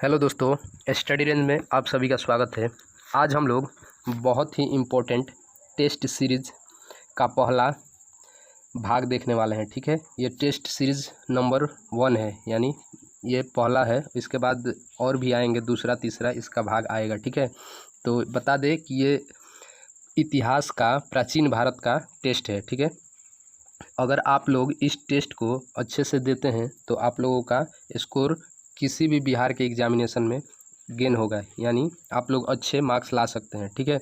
Hello दोस्तों, study range में आप सभी का स्वागत है। आज हम लोग बहुत ही इम्पोर्टेंट टेस्ट सीरीज़ का पहला भाग देखने वाले हैं। ठीक है, ये टेस्ट सीरीज़ नंबर 1 है, यानी ये पहला है। इसके बाद और भी आएंगे, दूसरा तीसरा इसका भाग आएगा। ठीक है, तो बता दें कि ये इतिहास का, प्राचीन भारत का टेस्ट है। ठीक है, अगर आप लोग इस टेस्ट को अच्छे से देते हैं तो आप लोगों का स्कोर किसी भी बिहार के एग्जामिनेशन में गेन होगा, यानी आप लोग अच्छे मार्क्स ला सकते हैं। ठीक है,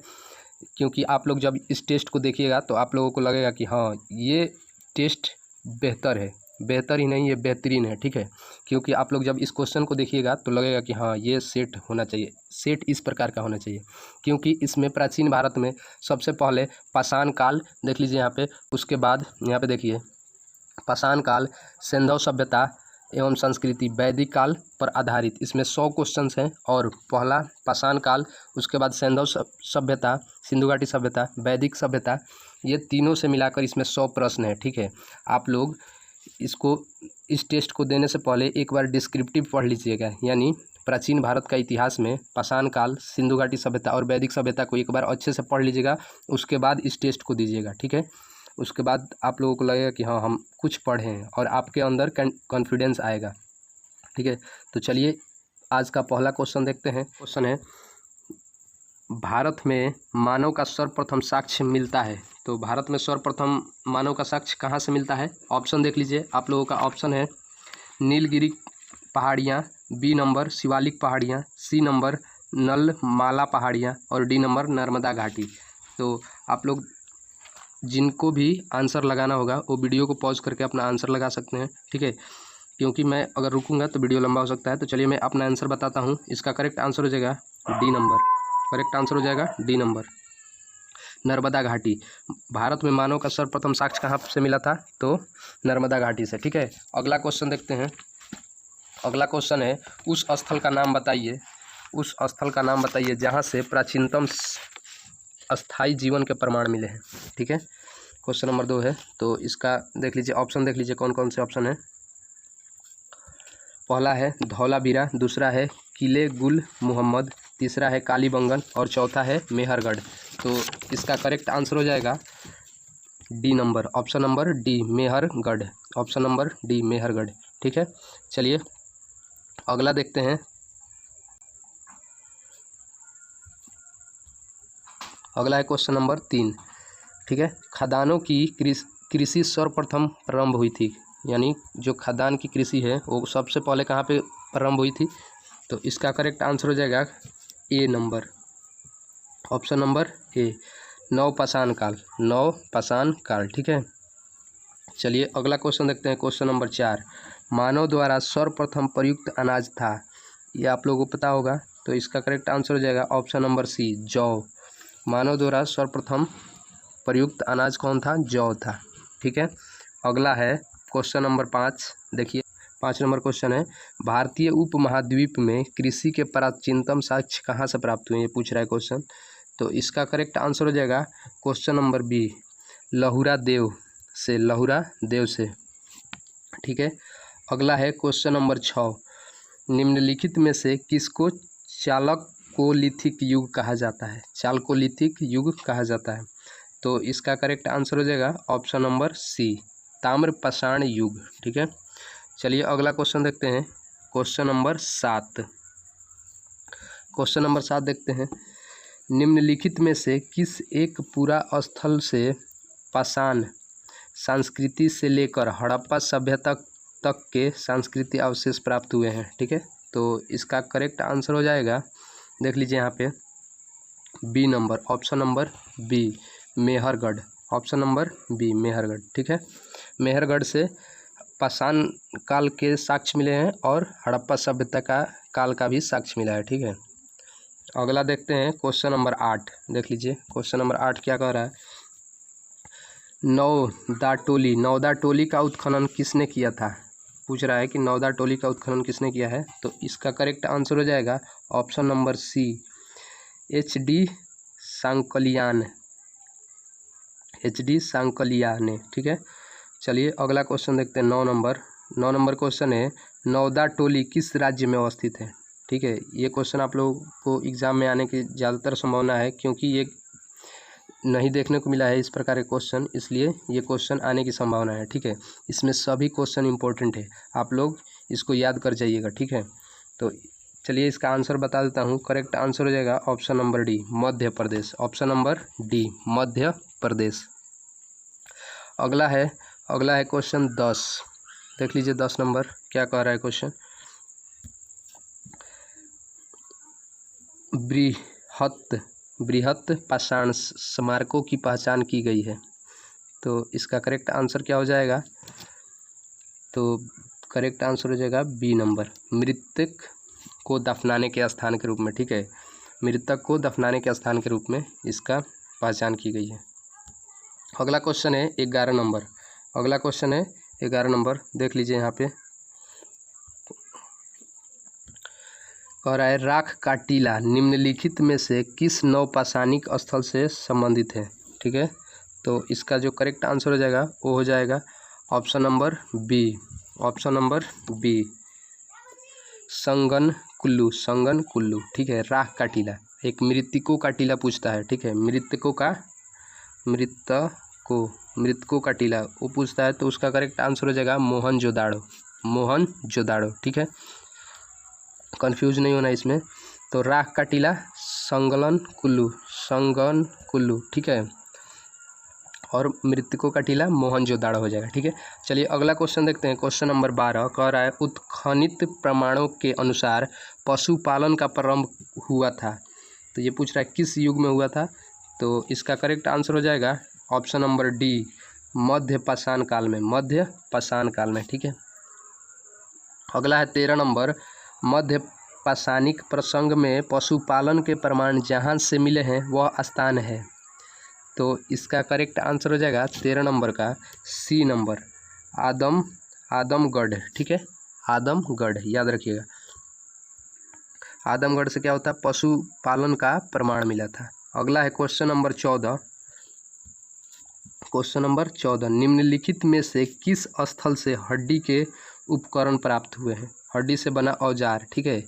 क्योंकि आप लोग जब इस टेस्ट को देखिएगा तो आप लोगों को लगेगा कि हाँ, ये टेस्ट बेहतर है, बेहतर ही नहीं, ये बेहतरीन है। ठीक है, क्योंकि आप लोग जब इस क्वेश्चन को देखिएगा तो लगेगा कि हाँ, ये सेट होना चाहिए, सेट इस प्रकार का होना चाहिए। क्योंकि इसमें प्राचीन भारत में सबसे पहले पाषाण काल देख लीजिए यहाँ पे, उसके बाद यहाँ पे देखिए पाषाण काल, सिंधु सभ्यता एवं संस्कृति, वैदिक काल पर आधारित। इसमें 100 क्वेश्चंस हैं। और पहला पाषाण काल, उसके बाद सिंधु सभ्यता, सिंधु घाटी सभ्यता, वैदिक सभ्यता, ये तीनों से मिलाकर इसमें 100 प्रश्न है। ठीक है, आप लोग इसको, इस टेस्ट को देने से पहले एक बार डिस्क्रिप्टिव पढ़ लीजिएगा, यानी प्राचीन भारत का इतिहास में पाषाण काल, सिंधु घाटी सभ्यता और वैदिक सभ्यता को एक बार अच्छे से पढ़ लीजिएगा, उसके बाद इस टेस्ट को दीजिएगा। ठीक है, उसके बाद आप लोगों को लगेगा कि हाँ, हम कुछ पढ़े हैं और आपके अंदर कॉन्फिडेंस आएगा। ठीक है, तो चलिए आज का पहला क्वेश्चन देखते हैं। क्वेश्चन है, भारत में मानव का सर्वप्रथम साक्ष्य मिलता है। तो भारत में सर्वप्रथम मानव का साक्ष्य कहाँ से मिलता है? ऑप्शन देख लीजिए आप लोगों का। ऑप्शन है नीलगिरी पहाड़ियाँ, बी नंबर शिवालिक पहाड़ियाँ, सी नंबर नलमाला पहाड़ियाँ और डी नंबर नर्मदा घाटी। तो आप लोग जिनको भी आंसर लगाना होगा वो वीडियो को पॉज करके अपना आंसर लगा सकते हैं। ठीक है, क्योंकि मैं अगर रुकूंगा तो वीडियो लंबा हो सकता है। तो चलिए मैं अपना आंसर बताता हूँ। इसका करेक्ट आंसर हो जाएगा डी नंबर। करेक्ट आंसर हो जाएगा डी नंबर, नर्मदा घाटी। भारत में मानव का सर्वप्रथम साक्ष्य कहाँ से मिला था? तो नर्मदा घाटी से। ठीक है, अगला क्वेश्चन देखते हैं। अगला क्वेश्चन है, उस स्थल का नाम बताइए, उस स्थल का नाम बताइए जहाँ से प्राचीनतम अस्थाई जीवन के प्रमाण मिले हैं। ठीक है, क्वेश्चन नंबर 2 है। तो इसका देख लीजिए, ऑप्शन देख लीजिए कौन कौन से ऑप्शन है। पहला है धौलावीरा, दूसरा है किले गुल मोहम्मद, तीसरा है कालीबंगन और चौथा है मेहरगढ़। तो इसका करेक्ट आंसर हो जाएगा D number, option number D Mehrgarh, option number D Mehrgarh. ठीक है, चलिए अगला देखते हैं। अगला है क्वेश्चन नंबर 3। ठीक है, खदानों की कृषि सर्वप्रथम प्रारंभ हुई थी, यानी जो खदान की कृषि है वो सबसे पहले कहाँ पे प्रारंभ हुई थी? तो इसका करेक्ट आंसर हो जाएगा ए नंबर, ऑप्शन नंबर ए, नवपाषाण काल, नवपाषाण काल। ठीक है, चलिए अगला क्वेश्चन देखते हैं। क्वेश्चन नंबर 4, मानव द्वारा सर्वप्रथम प्रयुक्त अनाज था, ये आप लोगों को पता होगा। तो इसका करेक्ट आंसर हो जाएगा ऑप्शन नंबर सी, जौ। मानव द्वारा सर्वप्रथम प्रयुक्त अनाज कौन था? जौ था। ठीक है, अगला है क्वेश्चन नंबर 5। देखिए 5 नंबर क्वेश्चन है, भारतीय उपमहाद्वीप में कृषि के प्राचीनतम साक्ष्य कहाँ से प्राप्त हुए? ये पूछ रहा है क्वेश्चन। तो इसका करेक्ट आंसर हो जाएगा क्वेश्चन नंबर बी, लहुरा देव से, लहुरा देव से। ठीक है, अगला है क्वेश्चन नंबर 6, निम्नलिखित में से किसको चालकोलिथिक युग कहा जाता है? चालकोलिथिक युग कहा जाता है। तो इसका करेक्ट आंसर हो जाएगा ऑप्शन नंबर सी, ताम्रपाषाण युग। ठीक है, चलिए अगला क्वेश्चन देखते हैं। क्वेश्चन नंबर 7, क्वेश्चन नंबर 7 देखते हैं। निम्नलिखित में से किस एक पूरा स्थल से पाषाण संस्कृति से लेकर हड़प्पा सभ्यता तक के सांस्कृतिक अवशेष प्राप्त हुए हैं? ठीक है, तो इसका करेक्ट आंसर हो जाएगा, देख लीजिए यहाँ पे B number, option number B, Mehrgarh, option number B, Mehrgarh. ठीक है, मेहरगढ़ से पाषाण काल के साक्ष्य मिले हैं और हड़प्पा सभ्यता का काल का भी साक्ष्य मिला है। ठीक है, अगला देखते हैं क्वेश्चन नंबर 8। देख लीजिए क्वेश्चन नंबर 8 क्या कह रहा है। नौदा टोली का उत्खनन किसने किया था? पूछ रहा है कि नौदा टोली का उत्खनन किसने किया है। तो इसका करेक्ट आंसर हो जाएगा ऑप्शन नंबर सी, एच.डी. सांकलियान, एच.डी. सांकलिया ने। ठीक है, चलिए अगला क्वेश्चन देखते हैं। 9 नंबर क्वेश्चन है, नौदा टोली किस राज्य में अवस्थित है? ठीक है, ये क्वेश्चन आप लोगों को एग्ज़ाम में आने की ज़्यादातर संभावना है, क्योंकि ये नहीं देखने को मिला है इस प्रकार के क्वेश्चन, इसलिए ये क्वेश्चन आने की संभावना है। ठीक है, इसमें सभी क्वेश्चन इंपॉर्टेंट है, आप लोग इसको याद कर जाइएगा। ठीक है, तो चलिए इसका आंसर बता देता हूँ। करेक्ट आंसर हो जाएगा option number D, Madhya Pradesh. Option number D, Madhya Pradesh. अगला है क्वेश्चन 10। देख लीजिए 10 नंबर क्या कह रहा है क्वेश्चन। बृहत पाषाण स्मारकों की पहचान की गई है। तो इसका करेक्ट आंसर क्या हो जाएगा? तो करेक्ट आंसर हो जाएगा बी नंबर, मृतक को दफनाने के स्थान के रूप में। ठीक है, मृतक को दफनाने के स्थान के रूप में इसका पहचान की गई है। अगला क्वेश्चन है 11 नंबर। अगला क्वेश्चन है 11 नंबर, देख लीजिए यहाँ पे कह रहा है राख का टीला निम्नलिखित में से किस नवपाषाणिक स्थल से संबंधित है। ठीक है, तो इसका जो करेक्ट आंसर हो जाएगा वो हो जाएगा option number B. Option number B, Sanganakallu. ठीक है, राख का टीला एक मृतकों का टीला पूछता है। ठीक है, मृतकों का टीला वो पूछता है, तो उसका करेक्ट आंसर हो जाएगा मोहनजोदाड़ो। ठीक है, कंफ्यूज नहीं होना इसमें। तो राख का टीला संगन कुल्लू। ठीक है, और मृतकों का टीला मोहनजोदाड़ो हो जाएगा। ठीक है, चलिए अगला क्वेश्चन देखते हैं। क्वेश्चन नंबर 12 कह रहा है उत्खनित प्रमाणों के अनुसार पशुपालन का प्रारंभ हुआ था। तो ये पूछ रहा है किस युग में हुआ था। तो इसका करेक्ट आंसर हो जाएगा ऑप्शन नंबर डी, मध्य पाषाण काल में। ठीक है, अगला है 13 नंबर, मध्य पाषाणिक प्रसंग में पशुपालन के प्रमाण जहाँ से मिले हैं वह स्थान है। तो इसका करेक्ट आंसर हो जाएगा 13 नंबर का सी नंबर, आदमगढ़। ठीक है, आदमगढ़ याद रखिएगा। आदमगढ़ से क्या होता है? पशुपालन का प्रमाण मिला था। अगला है क्वेश्चन नंबर 14। क्वेश्चन नंबर 14, निम्नलिखित में से किस स्थल से हड्डी के उपकरण प्राप्त हुए हैं? हड्डी से बना औजार। ठीक है,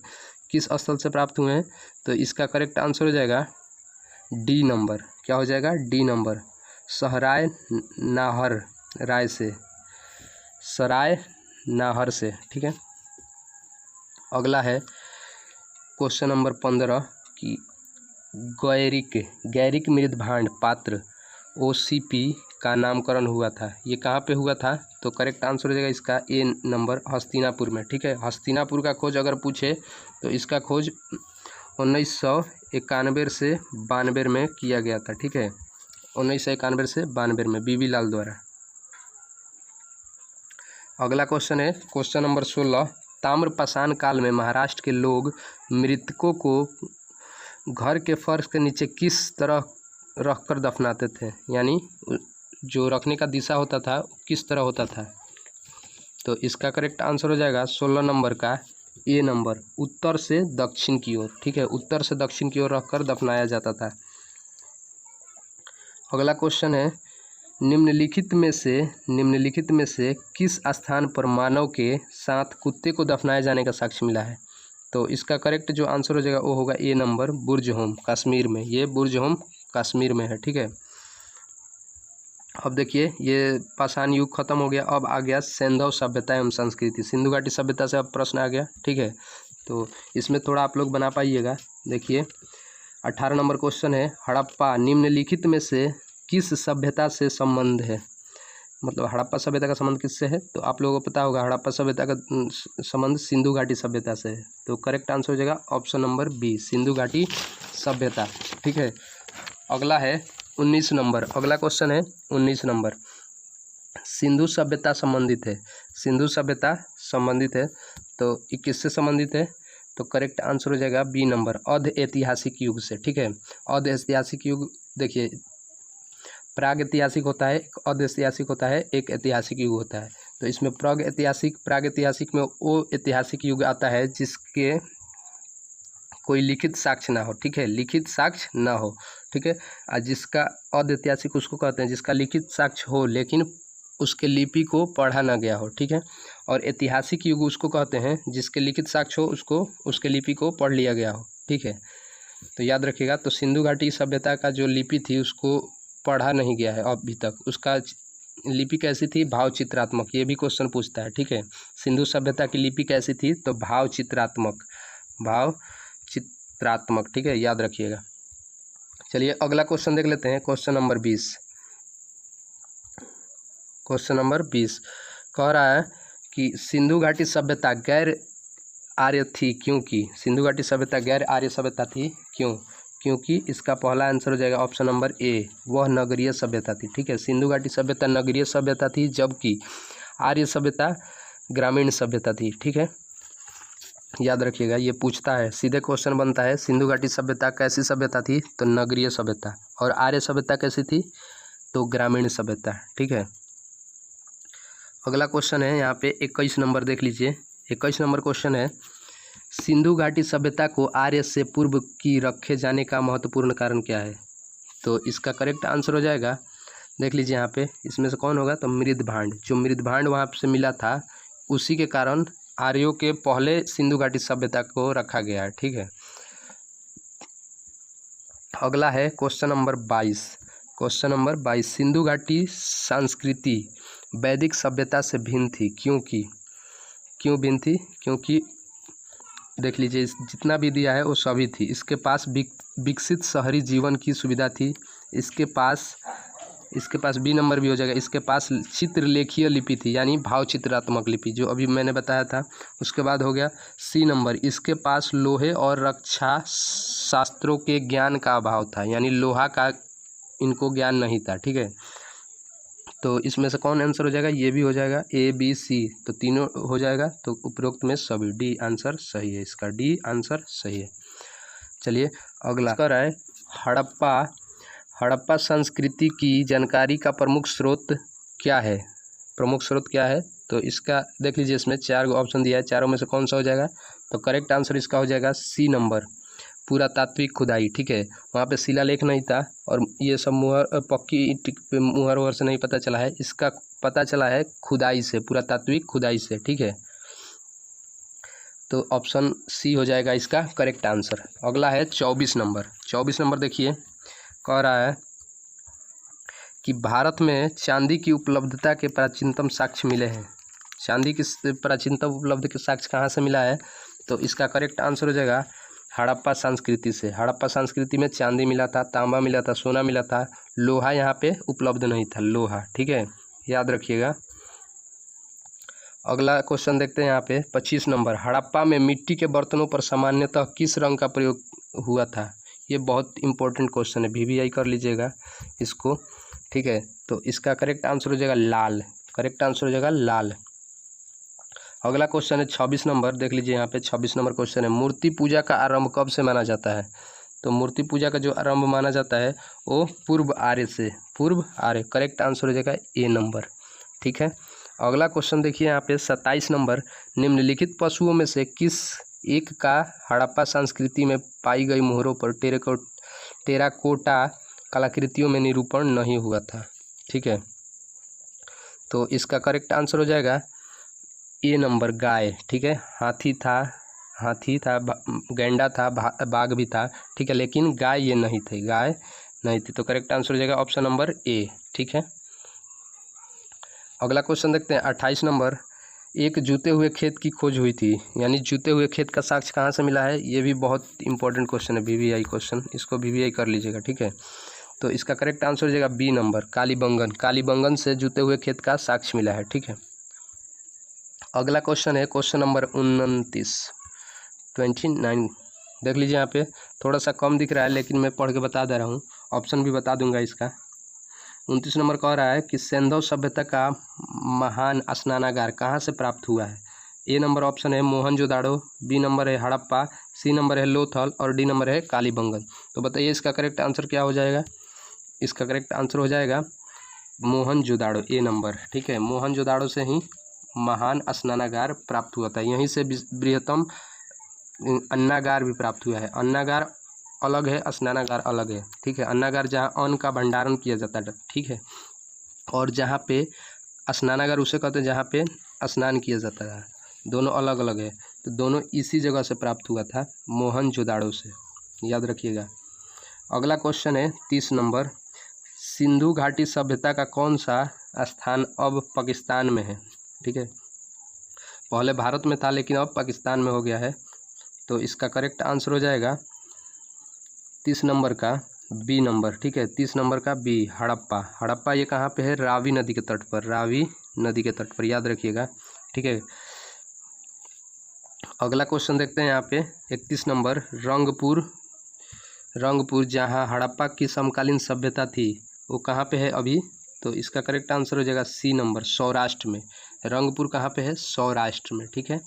किस स्थल से प्राप्त हुए हैं? तो इसका करेक्ट आंसर हो जाएगा डी नंबर। क्या हो जाएगा? डी नंबर, सराय नाहर से। ठीक है, अगला है क्वेश्चन नंबर 15 कि गैरिक मृदभांड पात्र OCP का नामकरण हुआ था। ये कहाँ पे हुआ था? तो करेक्ट आंसर हो जाएगा इसका ए नंबर, हस्तिनापुर में। ठीक है, हस्तिनापुर का खोज अगर पूछे तो इसका खोज 1991 से 92 में किया गया था। ठीक है, 1991 से 92 में बीबी लाल द्वारा। अगला क्वेश्चन है क्वेश्चन नंबर 16, ताम्रपाषाण काल में महाराष्ट्र के लोग मृतकों को घर के फर्श के नीचे किस तरह रखकर दफनाते थे? यानी जो रखने का दिशा होता था किस तरह होता था? तो इसका करेक्ट आंसर हो जाएगा 16 नंबर का ए नंबर, उत्तर से दक्षिण की ओर। ठीक है, उत्तर से दक्षिण की ओर रखकर दफनाया जाता था। अगला क्वेश्चन है निम्नलिखित में से किस स्थान पर मानव के साथ कुत्ते को दफनाए जाने का साक्ष्य मिला है? तो इसका करेक्ट जो आंसर हो जाएगा वो होगा ए नंबर, बुर्ज होम कश्मीर में। ये बुर्ज होम कश्मीर में है। ठीक है, अब देखिए ये पाषाण युग खत्म हो गया, अब आ गया सैंधव सभ्यता एवं संस्कृति। सिंधु घाटी सभ्यता से अब प्रश्न आ गया। ठीक है, तो इसमें थोड़ा आप लोग बना पाइएगा। देखिए 18 नंबर क्वेश्चन है, हड़प्पा निम्नलिखित में से किस सभ्यता से संबंध है? मतलब हड़प्पा सभ्यता का संबंध किससे है? तो आप लोगों को पता होगा हड़प्पा सभ्यता का संबंध सिंधु घाटी सभ्यता से है। तो करेक्ट आंसर हो जाएगा ऑप्शन नंबर बी, सिंधु घाटी सभ्यता। ठीक है, अगला है 19 नंबर। अगला क्वेश्चन है 19 नंबर, सिंधु सभ्यता संबंधित है। तो ये किससे संबंधित है? तो करेक्ट आंसर हो जाएगा बी नंबर, अर्ध ऐतिहासिक युग से। ठीक है, अर्ध ऐतिहासिक युग देखिए प्राग ऐतिहासिक होता है, एक अर्ध ऐतिहासिक होता है, एक ऐतिहासिक युग होता है। तो इसमें प्राग ऐतिहासिक में वो ऐतिहासिक युग आता है जिसके कोई लिखित साक्ष्य ना हो। ठीक है, लिखित साक्ष्य ना हो। ठीक है, जिसका अर्ध ऐतिहासिक उसको कहते हैं जिसका लिखित साक्ष्य हो लेकिन उसके लिपि को पढ़ा न गया हो, ठीक है। और ऐतिहासिक युग उसको कहते हैं जिसके लिखित साक्ष्य हो उसको उसके लिपि को पढ़ लिया गया हो, ठीक है। तो याद रखिएगा। तो सिंधु घाटी सभ्यता का जो लिपि थी उसको पढ़ा नहीं गया है अभी तक। उसका लिपि कैसी थी? भाव चित्रात्मक। ये भी क्वेश्चन पूछता है, ठीक है। सिंधु सभ्यता की लिपि कैसी थी? तो भाव चित्रात्मक, भाव चित्रात्मक, ठीक है, याद रखिएगा। चलिए अगला क्वेश्चन देख लेते हैं। Question number 20। क्वेश्चन नंबर 20 कह रहा है कि सिंधु घाटी सभ्यता गैर आर्य थी क्योंकि, सिंधु घाटी सभ्यता गैर आर्य सभ्यता थी क्यों? क्योंकि इसका पहला आंसर हो जाएगा ऑप्शन नंबर ए, वह नगरीय सभ्यता थी, ठीक है। सिंधु घाटी सभ्यता नगरीय सभ्यता थी जबकि आर्य सभ्यता ग्रामीण सभ्यता थी, ठीक है, याद रखिएगा। ये पूछता है, सीधे क्वेश्चन बनता है, सिंधु घाटी सभ्यता कैसी सभ्यता थी? तो नगरीय सभ्यता। और आर्य सभ्यता कैसी थी? तो ग्रामीण सभ्यता, ठीक है। अगला क्वेश्चन है यहाँ पे 21 नंबर, देख लीजिए। 21 नंबर क्वेश्चन है, सिंधु घाटी सभ्यता को आर्य से पूर्व की रखे जाने का महत्वपूर्ण कारण क्या है? तो इसका करेक्ट आंसर हो जाएगा, देख लीजिए यहाँ पे, इसमें से कौन होगा? तो मृदभांड। जो मृदभांड वहाँ से मिला था उसी के कारण आर्यों के पहले सिंधु घाटी सभ्यता को रखा गया है, ठीक है। अगला है question number 22। Question number 22, Sindhu घाटी संस्कृति वैदिक सभ्यता से भिन्न थी क्योंकि, क्यों भिन्न थी? क्योंकि देख लीजिए जितना भी दिया है वो सभी थी। इसके पास विकसित शहरी जीवन की सुविधा थी। इसके पास बी नंबर भी हो जाएगा। इसके पास चित्रलेखीय लिपि थी, यानी भाव चित्रात्मक लिपि, जो अभी मैंने बताया था। उसके बाद हो गया सी नंबर, इसके पास लोहे और रक्षा शास्त्रों के ज्ञान का अभाव था, यानी लोहा का इनको ज्ञान नहीं था, ठीक है। तो इसमें से कौन आंसर हो जाएगा? ये भी हो जाएगा, ए बी सी, तो तीनों हो जाएगा। तो उपरोक्त में सभी, डी आंसर सही है, इसका डी आंसर सही है। चलिए अगला कर है, हड़प्पा संस्कृति की जानकारी का प्रमुख स्रोत क्या है? प्रमुख स्रोत क्या है? तो इसका देख लीजिए, इसमें 4 ऑप्शन दिया है, चारों में से कौन सा हो जाएगा? तो करेक्ट आंसर इसका हो जाएगा सी नंबर, पुरातात्विक खुदाई, ठीक है। वहाँ पे शिलालेख नहीं था और ये सब मुहर पक्की ईंट पे मुहर वहर से नहीं पता चला है, इसका पता चला है खुदाई से, पुरातात्विक खुदाई से, ठीक है। तो ऑप्शन सी हो जाएगा इसका करेक्ट आंसर। अगला है 24 नंबर। 24 नंबर देखिए, कह रहा है कि भारत में चांदी की उपलब्धता के प्राचीनतम साक्ष्य मिले हैं। चांदी की प्राचीनतम उपलब्ध के साक्ष्य कहाँ से मिला है? तो इसका करेक्ट आंसर हो जाएगा हड़प्पा संस्कृति से। हड़प्पा संस्कृति में चांदी मिला था, तांबा मिला था, सोना मिला था, लोहा यहाँ पे उपलब्ध नहीं था, लोहा, ठीक है, याद रखिएगा। अगला क्वेश्चन देखते हैं यहाँ पे 25 नंबर, हड़प्पा में मिट्टी के बर्तनों पर सामान्यतः किस रंग का प्रयोग हुआ था? ये बहुत इंपॉर्टेंट क्वेश्चन है, VVI कर लीजिएगा इसको, ठीक है। तो इसका करेक्ट आंसर हो जाएगा लाल, करेक्ट आंसर हो जाएगा लाल। अगला क्वेश्चन है 26 नंबर, देख लीजिए यहाँ पे 26 नंबर क्वेश्चन है, मूर्ति पूजा का आरंभ कब से माना जाता है? तो मूर्ति पूजा का जो आरंभ माना जाता है वो पूर्व आर्य से, पूर्व आर्य, करेक्ट आंसर हो जाएगा ए नंबर, ठीक है। अगला क्वेश्चन देखिए यहाँ पे 27 नंबर, निम्नलिखित पशुओं में से किस एक का हड़प्पा संस्कृति में पाई गई मोहरों पर टेराकोटा कलाकृतियों में निरूपण नहीं हुआ था, ठीक है। तो इसका करेक्ट आंसर हो जाएगा ए नंबर, गाय, ठीक है। हाथी था, गैंडा था, बाघ भी था, ठीक है, लेकिन गाय ये नहीं थी, गाय नहीं थी। तो करेक्ट आंसर हो जाएगा ऑप्शन नंबर ए, ठीक है। अगला क्वेश्चन देखते हैं 28 नंबर, एक जूते हुए खेत की खोज हुई थी, यानी जूते हुए खेत का साक्ष्य कहाँ से मिला है? ये भी बहुत इंपॉर्टेंट क्वेश्चन है, VVI क्वेश्चन, इसको VVI कर लीजिएगा, ठीक है। तो इसका करेक्ट आंसर हो जाएगा बी नंबर, कालीबंगन, कालीबंगन से जूते हुए खेत का साक्ष्य मिला है, ठीक है। अगला क्वेश्चन है क्वेश्चन नंबर 29 देख लीजिए, यहाँ पे थोड़ा सा कम दिख रहा है लेकिन मैं पढ़ के बता दे रहा हूँ, ऑप्शन भी बता दूंगा इसका। 29 नंबर कह रहा है कि सिंधु सभ्यता का महान स्नानागार कहाँ से प्राप्त हुआ है? ए नंबर ऑप्शन है मोहनजोदाड़ो, बी नंबर है हड़प्पा, सी नंबर है लोथल और डी नंबर है कालीबंगन। तो बताइए इसका करेक्ट आंसर क्या हो जाएगा? इसका करेक्ट आंसर हो जाएगा मोहनजोदाड़ो, ए नंबर, ठीक है। मोहनजोदाड़ो से ही महान स्नानागार प्राप्त हुआ था, यहीं से बृहत्तम अन्नागार भी प्राप्त हुआ है। अन्नागार अलग है, स्नानागार अलग है, ठीक है। अन्नागार जहाँ अन्न का भंडारण किया जाता है, ठीक है, और जहाँ पे स्नानागार उसे कहते हैं जहाँ पे स्नान किया जाता है, दोनों अलग अलग है। तो दोनों इसी जगह से प्राप्त हुआ था, मोहनजोदाड़ो से, याद रखिएगा। अगला क्वेश्चन है 30 नंबर, सिंधु घाटी सभ्यता का कौन सा स्थान अब पाकिस्तान में है? ठीक है, पहले भारत में था लेकिन अब पाकिस्तान में हो गया है। तो इसका करेक्ट आंसर हो जाएगा 30 नंबर का बी नंबर। ठीक है, 30 नंबर का बी, हड़प्पा। हड़प्पा ये कहाँ पे है? रावी नदी के तट पर, रावी नदी के तट पर, याद रखिएगा। ठीक है, अगला क्वेश्चन देखते हैं यहाँ पे 31 नंबर, रंगपुर जहाँ हड़प्पा की समकालीन सभ्यता थी वो कहाँ पे है अभी? तो इसका करेक्ट आंसर हो जाएगा सी नंबर, सौराष्ट्र में। रंगपुर कहाँ पे है? सौराष्ट्र में। ठीक है,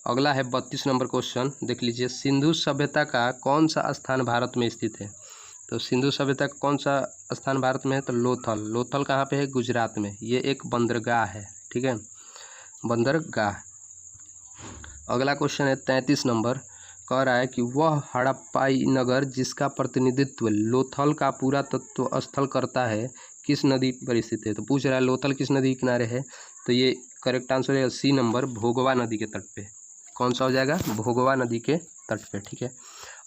अगला है 32 नंबर क्वेश्चन, देख लीजिए, सिंधु सभ्यता का कौन सा स्थान भारत में स्थित है? तो सिंधु सभ्यता का कौन सा स्थान भारत में है? तो लोथल। लोथल कहाँ पे है? गुजरात में। ये एक बंदरगाह है। ठीक है, बंदरगाह। अगला क्वेश्चन है 33 नंबर, कह रहा है कि वह हड़प्पाई नगर जिसका प्रतिनिधित्व लोथल का पुरातत्व स्थल करता है किस नदी पर स्थित है? तो पूछ रहा है लोथल किस नदी के किनारे है? तो ये करेक्ट आंसर है सी नंबर, भोगवा नदी के तट पे। कौन सा हो जाएगा? भोगवा नदी के तट पे। ठीक है,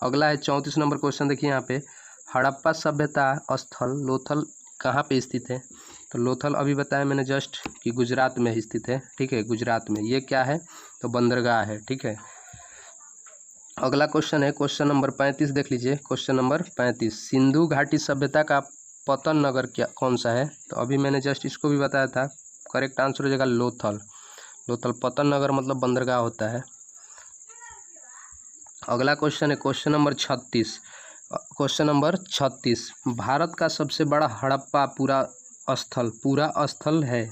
अगला है 34 नंबर क्वेश्चन, देखिए यहाँ पे, हड़प्पा सभ्यता स्थल लोथल कहाँ पे स्थित है? तो लोथल अभी बताया मैंने जस्ट कि गुजरात में स्थित है। ठीक है, गुजरात में। ये क्या है? तो बंदरगाह है। ठीक है, अगला क्वेश्चन है क्वेश्चन नंबर 35, देख लीजिए, क्वेश्चन नंबर 35, सिंधु घाटी सभ्यता का पतन नगर क्या कौन सा है? तो अभी मैंने जस्ट इसको भी बताया था, करेक्ट आंसर हो जाएगा लोथल। लोथल पतन नगर मतलब बंदरगाह होता है। अगला क्वेश्चन है question number 36, question number 36, Bharat का सबसे बड़ा हड़प्पा पूरा स्थल है।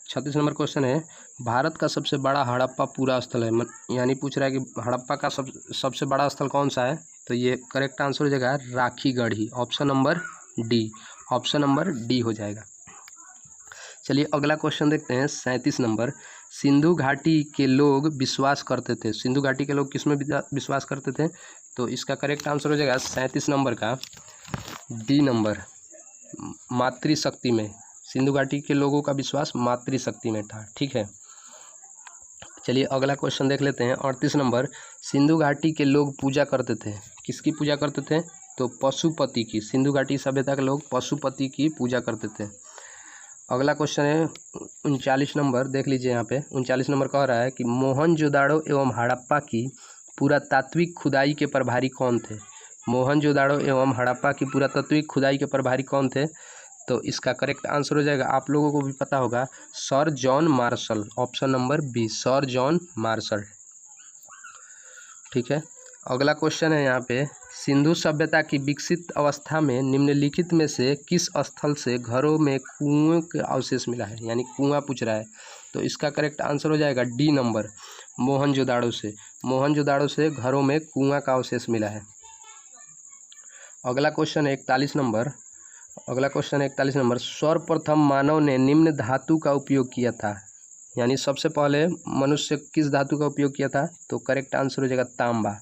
36 नंबर क्वेश्चन है, भारत का सबसे बड़ा हड़प्पा पूरा स्थल है, यानी पूछ रहा है कि हड़प्पा का सबसे बड़ा स्थल कौन सा है? तो ये करेक्ट आंसर हो जाएगा Rakhigarhi, option number D, option number D हो जाएगा। चलिए अगला क्वेश्चन देखते हैं 37 नंबर, सिंधु घाटी के लोग विश्वास करते थे, सिंधु घाटी के लोग किस में विश्वास करते थे? तो इसका करेक्ट आंसर हो जाएगा 37 नंबर का डी नंबर, मातृशक्ति में। सिंधु घाटी के लोगों का विश्वास मातृशक्ति में था। ठीक है, चलिए अगला क्वेश्चन देख लेते हैं 38 नंबर, सिंधु घाटी के लोग पूजा करते थे, किसकी पूजा करते थे? तो पशुपति की। सिंधु घाटी सभ्यता के लोग पशुपति की पूजा करते थे। अगला क्वेश्चन है 39 नंबर, देख लीजिए यहाँ पे 39 नंबर कह रहा है कि मोहनजोदाड़ो एवं हड़प्पा की पुरातात्विक खुदाई के प्रभारी कौन थे? मोहनजोदाड़ो एवं हड़प्पा की पुरातात्विक खुदाई के प्रभारी कौन थे? तो इसका करेक्ट आंसर हो जाएगा, आप लोगों को भी पता होगा, sir John Marshall, option number B, sir John Marshall. ठीक है, अगला क्वेश्चन है यहाँ पे, सिंधु सभ्यता की विकसित अवस्था में निम्नलिखित में से किस स्थल से घरों में कुएं के अवशेष मिला है? यानी कुआं पूछ रहा है। तो इसका करेक्ट आंसर हो जाएगा डी नंबर, मोहनजोदाड़ो से। मोहनजोदाड़ो से घरों में कुआं का अवशेष मिला है। अगला क्वेश्चन है 41 नंबर, अगला क्वेश्चन है 41 नंबर, सर्वप्रथम मानव ने निम्न धातु का उपयोग किया था, यानी सबसे पहले मनुष्य किस धातु का उपयोग किया था? तो करेक्ट आंसर हो जाएगा तांबा,